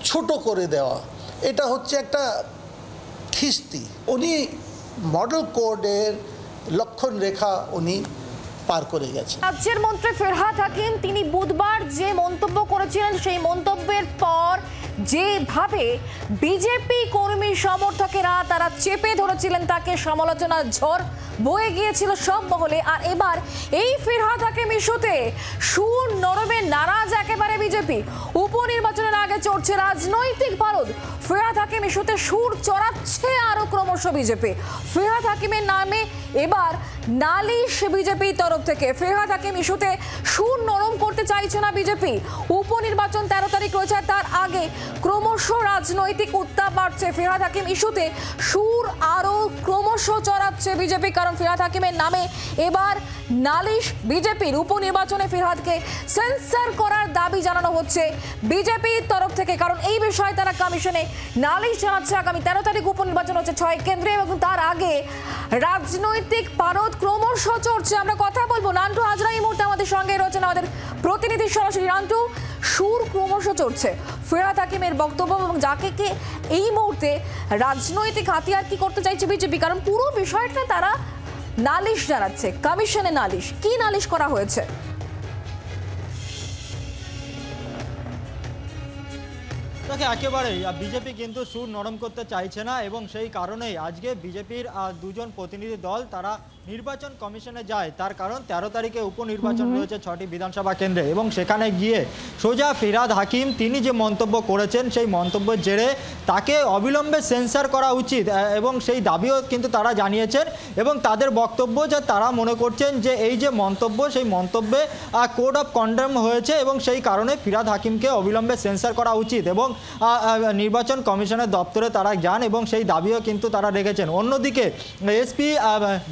ছোট করে দেওয়া, এটা হচ্ছে একটা খিস্তি। উনি মডেল কোডের লক্ষণ রেখা উনি পার করে গেছেন। রাজ্যের মন্ত্রী ফিরহাদ হাকিম তিনি বুধবার যে মন্তব্য করেছিলেন সেই মন্তব্যের পর যেভাবে বিজেপি কর্মী সমর্থকেরা তারা চেপে ধরেছিলেন তাকে, সমালোচনার ঝড় বয়ে গিয়েছিল সব মহলে। আর এবার এই ফিরহাদ হাকিম ইস্যুতে সুর নরমে নারাজ একেবারে বিজেপি। উপনির্বাচনের আগে চড়ছে রাজনৈতিক পারদ। ফিরহাদ হাকিম ইস্যুতে সুর চড়াচ্ছে আরো ক্রমশ বিজেপি। ফিরহাদ হাকিমের নামে এবার নালিশ বিজেপির তরফ থেকে। ফিরহাদ হাকিম ইস্যুতে সুর নরম করতে চাইছে না বিজেপি। উপনির্বাচন 13 তারিখ রয়েছে, তার আগে ক্রমশ রাজনৈতিক উত্তাপ বাড়ছে। ফিরহাদ হাকিম ইস্যুতে সুর আরো ক্রমশ চড়াচ্ছে বিজেপি, কারণ ফিরহাদ হাকিমের নামে এবার নালিশ বিজেপির। উপনির্বাচনে ফিরহাদকে সেন্সর করার দাবি জানানো হচ্ছে বিজেপির তরফ থেকে, কারণ এই বিষয়ে তারা কমিশনে নালিশ জানাচ্ছে। আগামী 13 তারিখ উপনির্বাচন হচ্ছে 6 কেন্দ্রে এবং তার আগে রাজনৈতিক পারদ ক্রমশ চড়ছে। আমরা কথা বলবো নান্টু হাজরা এই মুহূর্তে আমাদের সঙ্গে রয়েছেন, আমাদের প্রতিনিধি সরাসরি। নান্টু, সুর ক্রমশ চড়ছে ফিরহাদ হাকিমের বক্তব্য এবং যাকে কে এই মুহূর্তে রাজনৈতিক হাতিয়ার কি করতে চাইছে বিজেপি, কারণ পুরো বিষয়টা তারা নালিশ জানাচ্ছে কমিশনে। নালিশ কি নালিশ করা হয়েছে? একেবারেই বিজেপি কিন্তু সুর নরম করতে চাইছে না এবং সেই কারণেই আজকে বিজেপির দুজন প্রতিনিধি দল তারা নির্বাচন কমিশনে যায়। তার কারণ 13 তারিখে উপনির্বাচন রয়েছে 6টি বিধানসভা কেন্দ্রে এবং সেখানে গিয়ে সোজা ফিরহাদ হাকিম তিনি যে মন্তব্য করেছেন সেই মন্তব্যের জেরে তাকে অবিলম্বে সেন্সর করা উচিত এবং সেই দাবিও কিন্তু তারা জানিয়েছেন। এবং তাদের বক্তব্য যে তারা মনে করছেন যে এই যে মন্তব্য সেই মন্তব্যে কোড অফ কন্ডেম হয়েছে এবং সেই কারণে ফিরহাদ হাকিমকে অবিলম্বে সেন্সর করা উচিত এবং নির্বাচন কমিশনের দপ্তরে তারা যান এবং সেই দাবিও কিন্তু তারা রেখেছেন। অন্যদিকে এসপি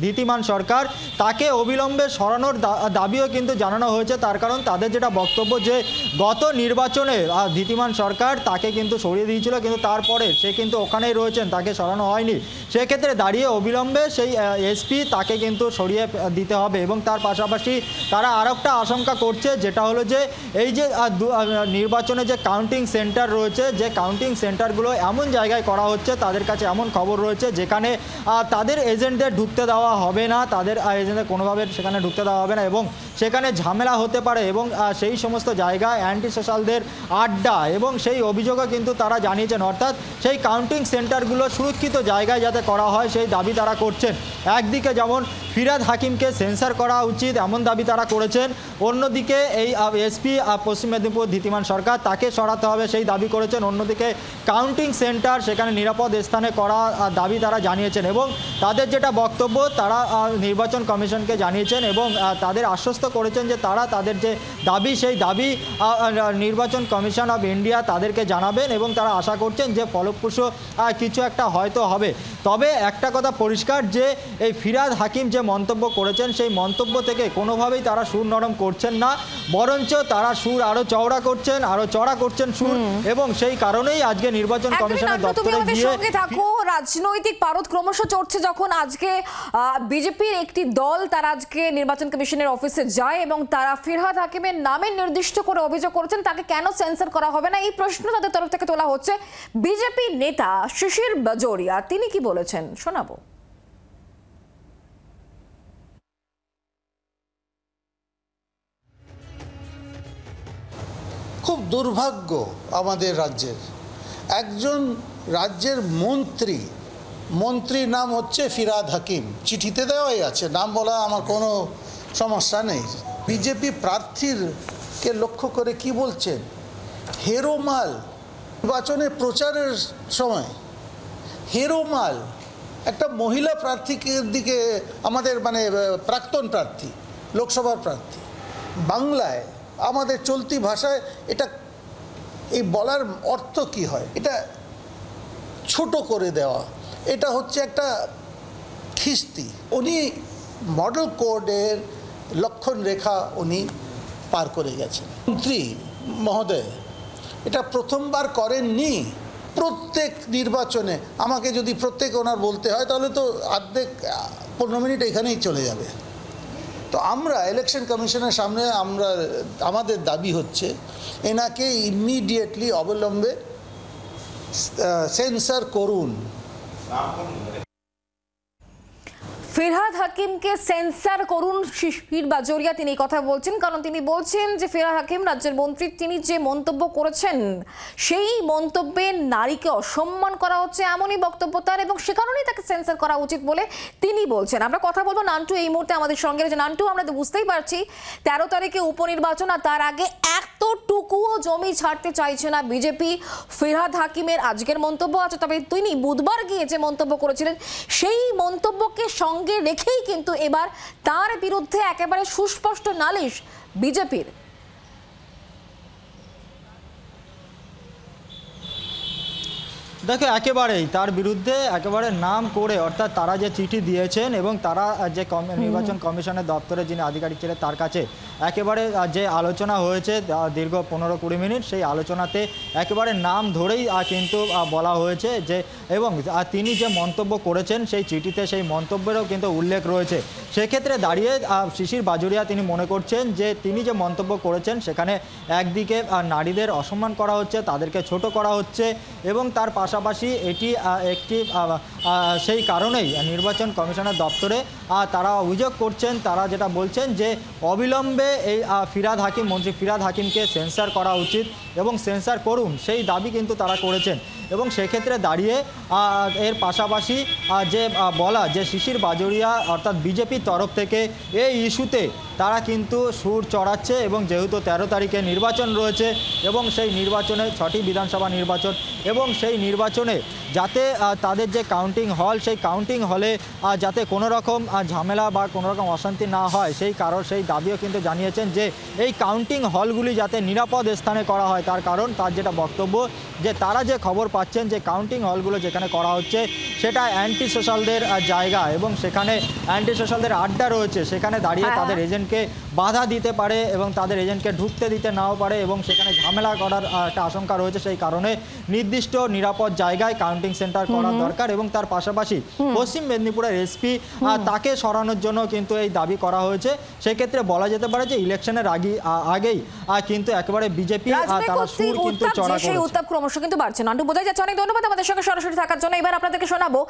ধীতিমান সরকার তাকে অবিলম্বে সরানোর দাবিও কিন্তু জানানো হয়েছে। তার কারণ তাদের যেটা বক্তব্য যে গত নির্বাচনে ধীতিমান সরকার তাকে কিন্তু সরিয়ে দিয়েছিল, কিন্তু তারপরে সে কিন্তু ওখানেই রয়েছেন, তাকে সরানো হয়নি। সেক্ষেত্রে দাঁড়িয়ে অবিলম্বে সেই এসপি তাকে কিন্তু সরিয়ে দিতে হবে। এবং তার পাশাপাশি তারা আর একটা আশঙ্কা করছে, যেটা হলো যে এই যে নির্বাচনে যে কাউন্টিং সেন্টার রয়েছে, যে কাউন্টিং সেন্টারগুলো এমন জায়গায় করা হচ্ছে, তাদের কাছে এমন খবর রয়েছে যেখানে তাদের এজেন্টদের ঢুকতে দেওয়া হবে না, তাদের এজেন্টদের কোনোভাবে সেখানে ঢুকতে দেওয়া হবে না এবং সেখানে ঝামেলা হতে পারে এবং সেই সমস্ত জায়গায় অ্যান্টি সোশ্যালদের আড্ডা এবং সেই অভিযোগও কিন্তু তারা জানিয়েছেন। অর্থাৎ সেই কাউন্টিং সেন্টারগুলো সুরক্ষিত জায়গায় যাতে করা হয় সেই দাবি তারা করছেন। একদিকে যেমন ফিরহাদ হাকিমকে সেন্সর করা উচিত এমন দাবি তারা করেছেন, অন্যদিকে এই এসপি পশ্চিম মেদিনীপুর ধীতিমান সরকার তাকে সরাতে হবে সেই দাবি করেছেন। অন্যদিকে কাউন্টিং সেন্টার সেখানে নিরাপদ স্থানে করা দাবি তারা জানিয়েছেন এবং তাদের যেটা বক্তব্য তারা নির্বাচন কমিশনকে জানিয়েছেন এবং তাদের আশ্বস্ত করেছেন যে তারা তাদের যে দাবি সেই দাবি নির্বাচন কমিশন অফ ইন্ডিয়া তাদেরকে জানাবেন এবং তারা আশা করছেন যে ফলপ্রসূ কিছু একটা হয়তো হবে। তবে একটা কথা পরিষ্কার যে এই ফিরহাদ হাকিম যে মন্তব্য করেছেন সেই মন্তব্য থেকে কোনোভাবেই তারা সুর নরম করছেন না, বরঞ্চ তারা সুর আরো চওড়া করছেন সুর এবং সেই কারণেই আজকে নির্বাচন কমিশনের দপ্তরে গিয়ে রাজনৈতিক পারদ ক্রমশ চড়ছে যখন আজকে বিজেপির একটি দল তারা আজকে নির্বাচন কমিশনের অফিসে যায় এবং তারা ফিরহাদ হাকিমের নামে নির্দিষ্ট করে অভিযোগ করেছেন তাকে কেন সেন্সর করা হবে না, এই প্রশ্ন তাদের তরফ থেকে তোলা হচ্ছে। বিজেপি নেতা শিশির বাজোরিয়া তিনি কি বলেছেন শোনাবো। খুব দুর্ভাগ্য আমাদের রাজ্যের, একজন রাজ্যের মন্ত্রীর নাম হচ্ছে ফিরহাদ হাকিম, চিঠিতে দেওয়াই আছে, নাম বলা আমার কোনো সমস্যা নেই। বিজেপি প্রার্থীরকে লক্ষ্য করে কি বলছেন, হেরোমাল, নির্বাচনের প্রচারের সময় হেরোমাল, একটা মহিলা প্রার্থীর দিকে আমাদের প্রাক্তন প্রার্থী, লোকসভার প্রার্থী, বাংলায় আমাদের চলতি ভাষায় এটা এই বলার অর্থ কি হয়, এটা ছোট করে দেওয়া, এটা হচ্ছে একটা খিস্তি। উনি মডেল কোডের লক্ষণ রেখা উনি পার করে গেছেন। মন্ত্রী মহোদয় এটা প্রথমবার করেননি। প্রত্যেক নির্বাচনে আমাকে যদি প্রত্যেক ওনার বলতে হয় তাহলে তো অর্ধেক 15 মিনিট এখানেই চলে যাবে। তো আমরা ইলেকশন কমিশনের সামনে আমাদের দাবি হচ্ছে এনাকে ইমিডিয়েটলি অবিলম্বে সেন্সর করুন। ফিরহাদ হাকিমকে সেন্সর করুন শিশির বাজোরিয়া, তিনি কথা বলছেন, কারণ তিনি বলছেন যে ফিরহাদ হাকিম রাজ্যের মন্ত্রী, তিনি যে মন্তব্য করেছেন সেই মন্তব্যে নারীকে অসম্মান করা হচ্ছে এমনই বক্তব্য তার, এবং সে কারণেই তাকে সেন্সর করা উচিত বলে তিনি বলছেন। আমরা কথা বলবো নান্টু এই মুহূর্তে আমাদের সঙ্গে রয়েছে। নান্টু, আমরা তো বুঝতেই পারছি 13 তারিখে উপনির্বাচন, আর তার আগে এতটুকুও জমি ছাড়তে চাইছে না বিজেপি। ফিরহাদ হাকিমের আজকের মন্তব্য আছে, তবে তিনি বুধবার গিয়ে যে মন্তব্য করেছিলেন সেই মন্তব্যকে সঙ্গে রেখেই কিন্তু এবার তার বিরুদ্ধে একেবারে সুস্পষ্ট নালিশ বিজেপির। দেখো, একেবারেই তার বিরুদ্ধে একেবারে নাম করে, অর্থাৎ তারা যে চিঠি দিয়েছেন এবং তারা যে নির্বাচন কমিশনের দপ্তরে যিনি আধিকারিক ছিলেন তার কাছে একেবারে যে আলোচনা হয়েছে দীর্ঘ 15-20 মিনিট, সেই আলোচনাতে একেবারে নাম ধরেই কিন্তু বলা হয়েছে যে, এবং তিনি যে মন্তব্য করেছেন সেই চিঠিতে সেই মন্তব্যেরও কিন্তু উল্লেখ রয়েছে। সেক্ষেত্রে দাঁড়িয়ে শিশির বাজোরিয়া তিনি মনে করছেন যে তিনি যে মন্তব্য করেছেন সেখানে একদিকে নারীদের অসম্মান করা হচ্ছে, তাদেরকে ছোট করা হচ্ছে, এবং তার পাশাপাশি এটি একটি সেই কারণেই নির্বাচন কমিশনের দপ্তরে তারা অভিযোগ করছেন, তারা যেটা বলছেন যে অবিলম্বে এই ফিরহাদ হাকিম, মন্ত্রী ফিরহাদ হাকিমকে সেন্সর করা উচিত এবং সেন্সর করুন, সেই দাবি কিন্তু তারা করেছেন। এবং সেক্ষেত্রে দাঁড়িয়ে এর পাশাপাশি যে বলা যে শিশির বাজোরিয়া অর্থাৎ বিজেপির তরফ থেকে এই ইস্যুতে তারা কিন্তু সুর চড়াচ্ছে, এবং যেহেতু 13 তারিখে নির্বাচন রয়েছে এবং সেই নির্বাচনে 6টি বিধানসভা নির্বাচন, এবং সেই নির্বাচনে যাতে তাদের যে কাউন্টিং হল, সেই কাউন্টিং হলে যাতে কোনো রকম ঝামেলা বা কোনো রকম অশান্তি না হয়, সেই দাবিও কিন্তু জানিয়েছেন যে এই কাউন্টিং হলগুলি যাতে নিরাপদ স্থানে করা হয়। তার কারণ তার যেটা বক্তব্য যে তারা যে খবর পাচ্ছেন যে কাউন্টিং হলগুলো যেখানে করা হচ্ছে সেটা অ্যান্টি সোশ্যালদের জায়গা, এবং সেখানে অ্যান্টি সোশ্যালদের আড্ডা রয়েছে, সেখানে দাঁড়িয়ে তাদের এজেন্টকে বাধা দিতে পারে এবং তাদের এজেন্টকে ঢুকতে দিতে নাও পারে, এবং সেখানে ঝামেলা করার একটা আশঙ্কা রয়েছে। সেই কারণে নির্দিষ্ট নিরাপদ জায়গায় কাউন্টিং সেন্টার করা দরকার, এবং তার পাশাপাশি পশ্চিম মেদিনীপুরের এসপি তাকে সরানোর জন্য কিন্তু এই দাবি করা হয়েছে। সেক্ষেত্রে বলা যেতে পারে যে ইলেকশনের আগেই কিন্তু একেবারে বিজেপি তারা সুর কিন্তু চড়া করেছে। উত্তাপ ক্রমশ কিন্তু বাড়ছে। নান্টু, বোঝা যাচ্ছে। অনেক ধন্যবাদ আমাদের সঙ্গে সরাসরি থাকার জন্য। এবার আপনাদেরকে শোনাবো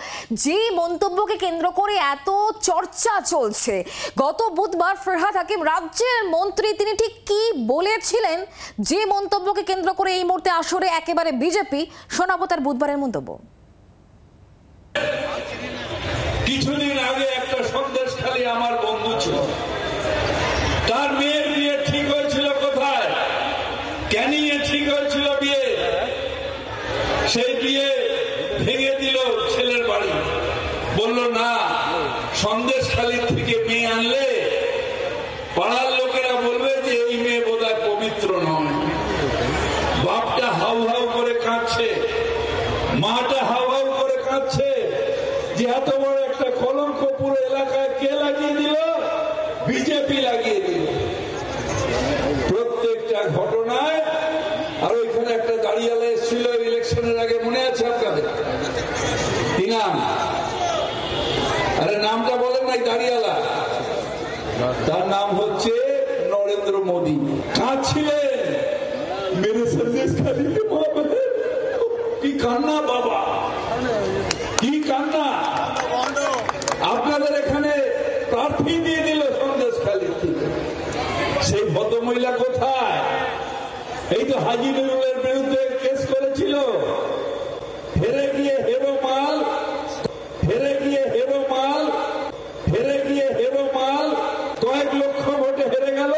যে মন্তব্যকে কেন্দ্র করে এত চর্চা চলছে। গত বুধবার ফিরহাদ হাকিম রাজ্যের মন্ত্রী, তিনি ঠিক কি বলেছিলেন যে মন্তব্যকে কেন্দ্র করে এই মুহূর্তে আসরে একেবারে বিজেপি। শোনাবো তার বুধবারের মন্তব্য। কিছুদিন আগে একটা সন্দেশখালী আমার বন্ধু ছিল, তার মেয়ের বিয়ে ঠিক হয়েছিল কোথায়? ক্যানিংয়ে ঠিক হয়েছিল বিয়ে। সেই বিয়ে ভেঙে দিল ছেলের বাড়ি, বলল না, সন্দেশখালী থেকে মেয়ে আনলে পাড়ার লোকেরা বলবে যে এই মেয়ে বোধহয় পবিত্র নয়। বাপটা হাউ হাউ করে কাঁদছে, মাটা হাউ হাউ করে কাঁদছে যে এত বড় একটা কলঙ্ক পুরো এলাকায় কে লাগিয়ে দিল? বিজেপি লাগিয়ে দিল। প্রত্যেকটা ঘটনায়, আর ওইখানে একটা দাঁড়িয়ালা এসেছিল ইলেকশনের আগে, মনে আছে আপনাদের? কি নাম? আরে নামটা বলেন নাই, দাঁড়িয়ালা, তার নাম হচ্ছে নরেন্দ্র মোদী। কাঁদছিলেন মেরে সন্দেশখালীতে, কি কান্না বাবা, কি কান্না। আপনাদের এখানে প্রার্থী দিয়ে দিল সন্দেশখালীর থেকে। সেই ভদ্রমহিলা কোথায়? এই তো হাজী নুরুলের বিরুদ্ধে কেস করেছিল, হেরে গিয়ে হেরো মাল, হেরে গিয়ে হেরো মাল, হেরে গিয়ে হেরো মাল, কয়েক লক্ষ ভোটে হেরে গেল।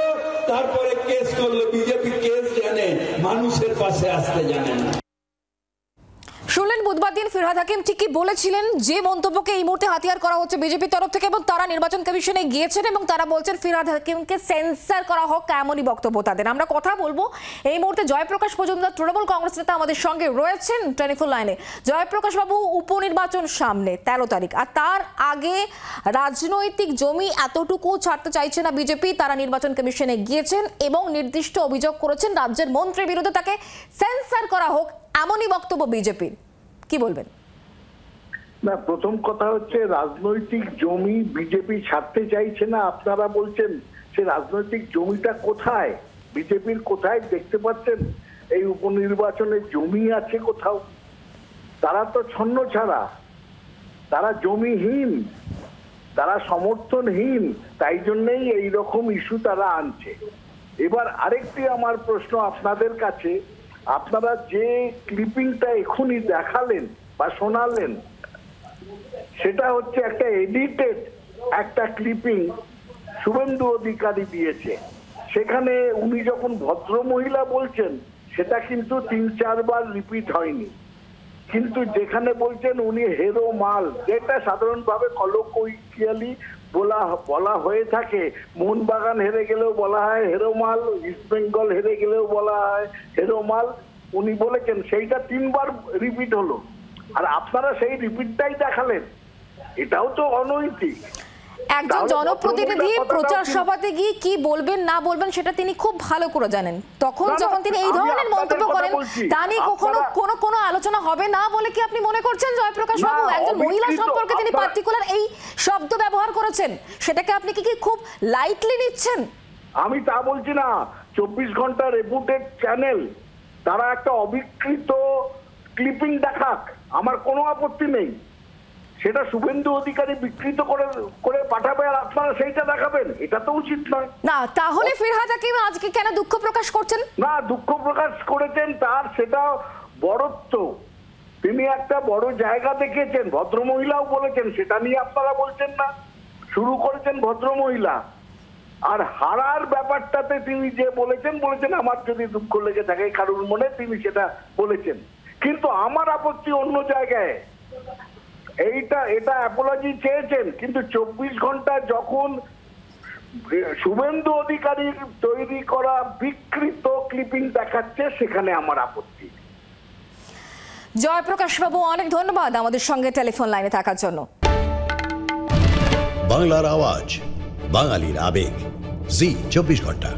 তারপরে কেস করলো। বিজেপি কেস জানে, মানুষের পাশে আসতে জানে না। শুনলেন বুধবার দিন ফিরহাদ হাকিম ঠিকই বলেছিলেন যে মন্তব্যকে এই মুহূর্তে হাতিয়ার করা হচ্ছে বিজেপির তরফ থেকে, এবং তারা নির্বাচন কমিশনে গিয়েছেন এবং তারা বলছেন ফিরহাদ হাকিমকে সেন্সর করা হোক, এমনই বক্তব্য তাদের। আমরা কথা বলবো এই মুহূর্তে জয়প্রকাশ মজুমদার, তৃণমূল কংগ্রেস নেতা আমাদের সঙ্গে রয়েছেন টেলিফোন লাইনে। জয়প্রকাশ বাবু, উপনির্বাচন সামনে 13 তারিখ, আর তার আগে রাজনৈতিক জমি এতটুকু ছাড়তে চাইছে না বিজেপি। তারা নির্বাচন কমিশনে গিয়েছেন এবং নির্দিষ্ট অভিযোগ করেছেন রাজ্যের মন্ত্রীর বিরুদ্ধে তাকে সেন্সর করা হোক, এমনই বক্তব্য বিজেপির। কি বলবেন? না, প্রথম কথা হচ্ছে রাজনৈতিক জমি বিজেপি ছাড়তে চাইছে না আপনারা বলছেন, সে রাজনৈতিক জমিটা কোথায়? বিজেপির কোথায় দেখতে পাচ্ছেন এই উপনির্বাচনে জমি আছে কোথাও? তারা তো ছন্ন ছাড়া, তারা জমিহীন, তারা সমর্থনহীন, তাই জন্যই এইরকম ইস্যু তারা আনছে। এবার আরেকটি আমার প্রশ্ন আপনাদের কাছে, আপনারা যে ক্লিপিংটা এখনই দেখালেন বা শোনালেন, সেটা হচ্ছে একটা এডিটেড একটা ক্লিপিং শুভেন্দু অধিকারী দিয়েছে। সেখানে উনি যখন ভদ্র মহিলা বলছেন সেটা কিন্তু 3-4 বার রিপিট হয়নি, কিন্তু যেখানে বলছেন উনি হেরো মাল, যেটা সাধারণভাবে কলোকিয়ালি বলা হয়ে থাকে, মোহনবাগান হেরে গেলেও বলা হয় হেরো মাল, ইস্ট বেঙ্গল হেরে গেলেও বলা হয় হেরো মাল, উনি বলেছেন, সেইটা 3 বার রিপিট হলো, আর আপনারা সেই রিপিটটাই দেখালেন। এটাও তো অনৈতিক। একজন জনপ্রতিনিধি প্রচার সভাতে গিয়ে কি বলবেন না বলবেন সেটা তিনি খুব ভালো করে জানেন। তখন যখন তিনি এই ধরনের মন্তব্য করেন তা নিয়ে কখনো কোনো আলোচনা হবে না বলে কি আপনি মনে করছেন জয়প্রকাশ বাবু? একজন মহিলা সম্পর্কে তিনি পার্টিকুলার এই শব্দ ব্যবহার করেছেন, সেটাকে আপনি কি খুব লাইটলি নিচ্ছেন? আমি তা বলছি না। 24 ঘন্টা রেপুটেড চ্যানেল তারা একটা অবিকৃত ক্লিপিং দেখাক, আমার কোনো আপত্তি নেই। সেটা শুভেন্দু অধিকারী বিকৃত করে পাঠাবে আর আপনারা সেইটা দেখাবেন, এটা তো উচিত নয়। না, তাহলে ফিরহাদ হাকিম আজকে কেন দুঃখ প্রকাশ করছেন? না, দুঃখ প্রকাশ করেছেন তার সেটা বড়ত্ব, তিনি একটা বড় জায়গা দেখিয়েছেন, ভদ্রমহিলাও বলেছেন, সেটা নিয়ে আপনারা বলছেন না। শুরু করেছেন ভদ্রমহিলা, আর হারার ব্যাপারটাতে তিনি যে বলেছেন আমার যদি দুঃখ লেগে থাকে কারোর মনে, তিনি সেটা বলেছেন, কিন্তু আমার আপত্তি অন্য জায়গায়। এটা অ্যাপোলজি চেয়েছেন, কিন্তু 24 ঘন্টা যখন শুভেন্দু অধিকারীর তৈরি করা বিকৃত ক্লিপিং দেখাচ্ছে, সেখানে আমার আপত্তি। জয়প্রকাশ বাবু, অনেক ধন্যবাদ আমাদের সঙ্গে টেলিফোন লাইনে থাকার জন্য। বাংলার আওয়াজ, বাঙালির আবেগ, জি 24 ঘন্টা।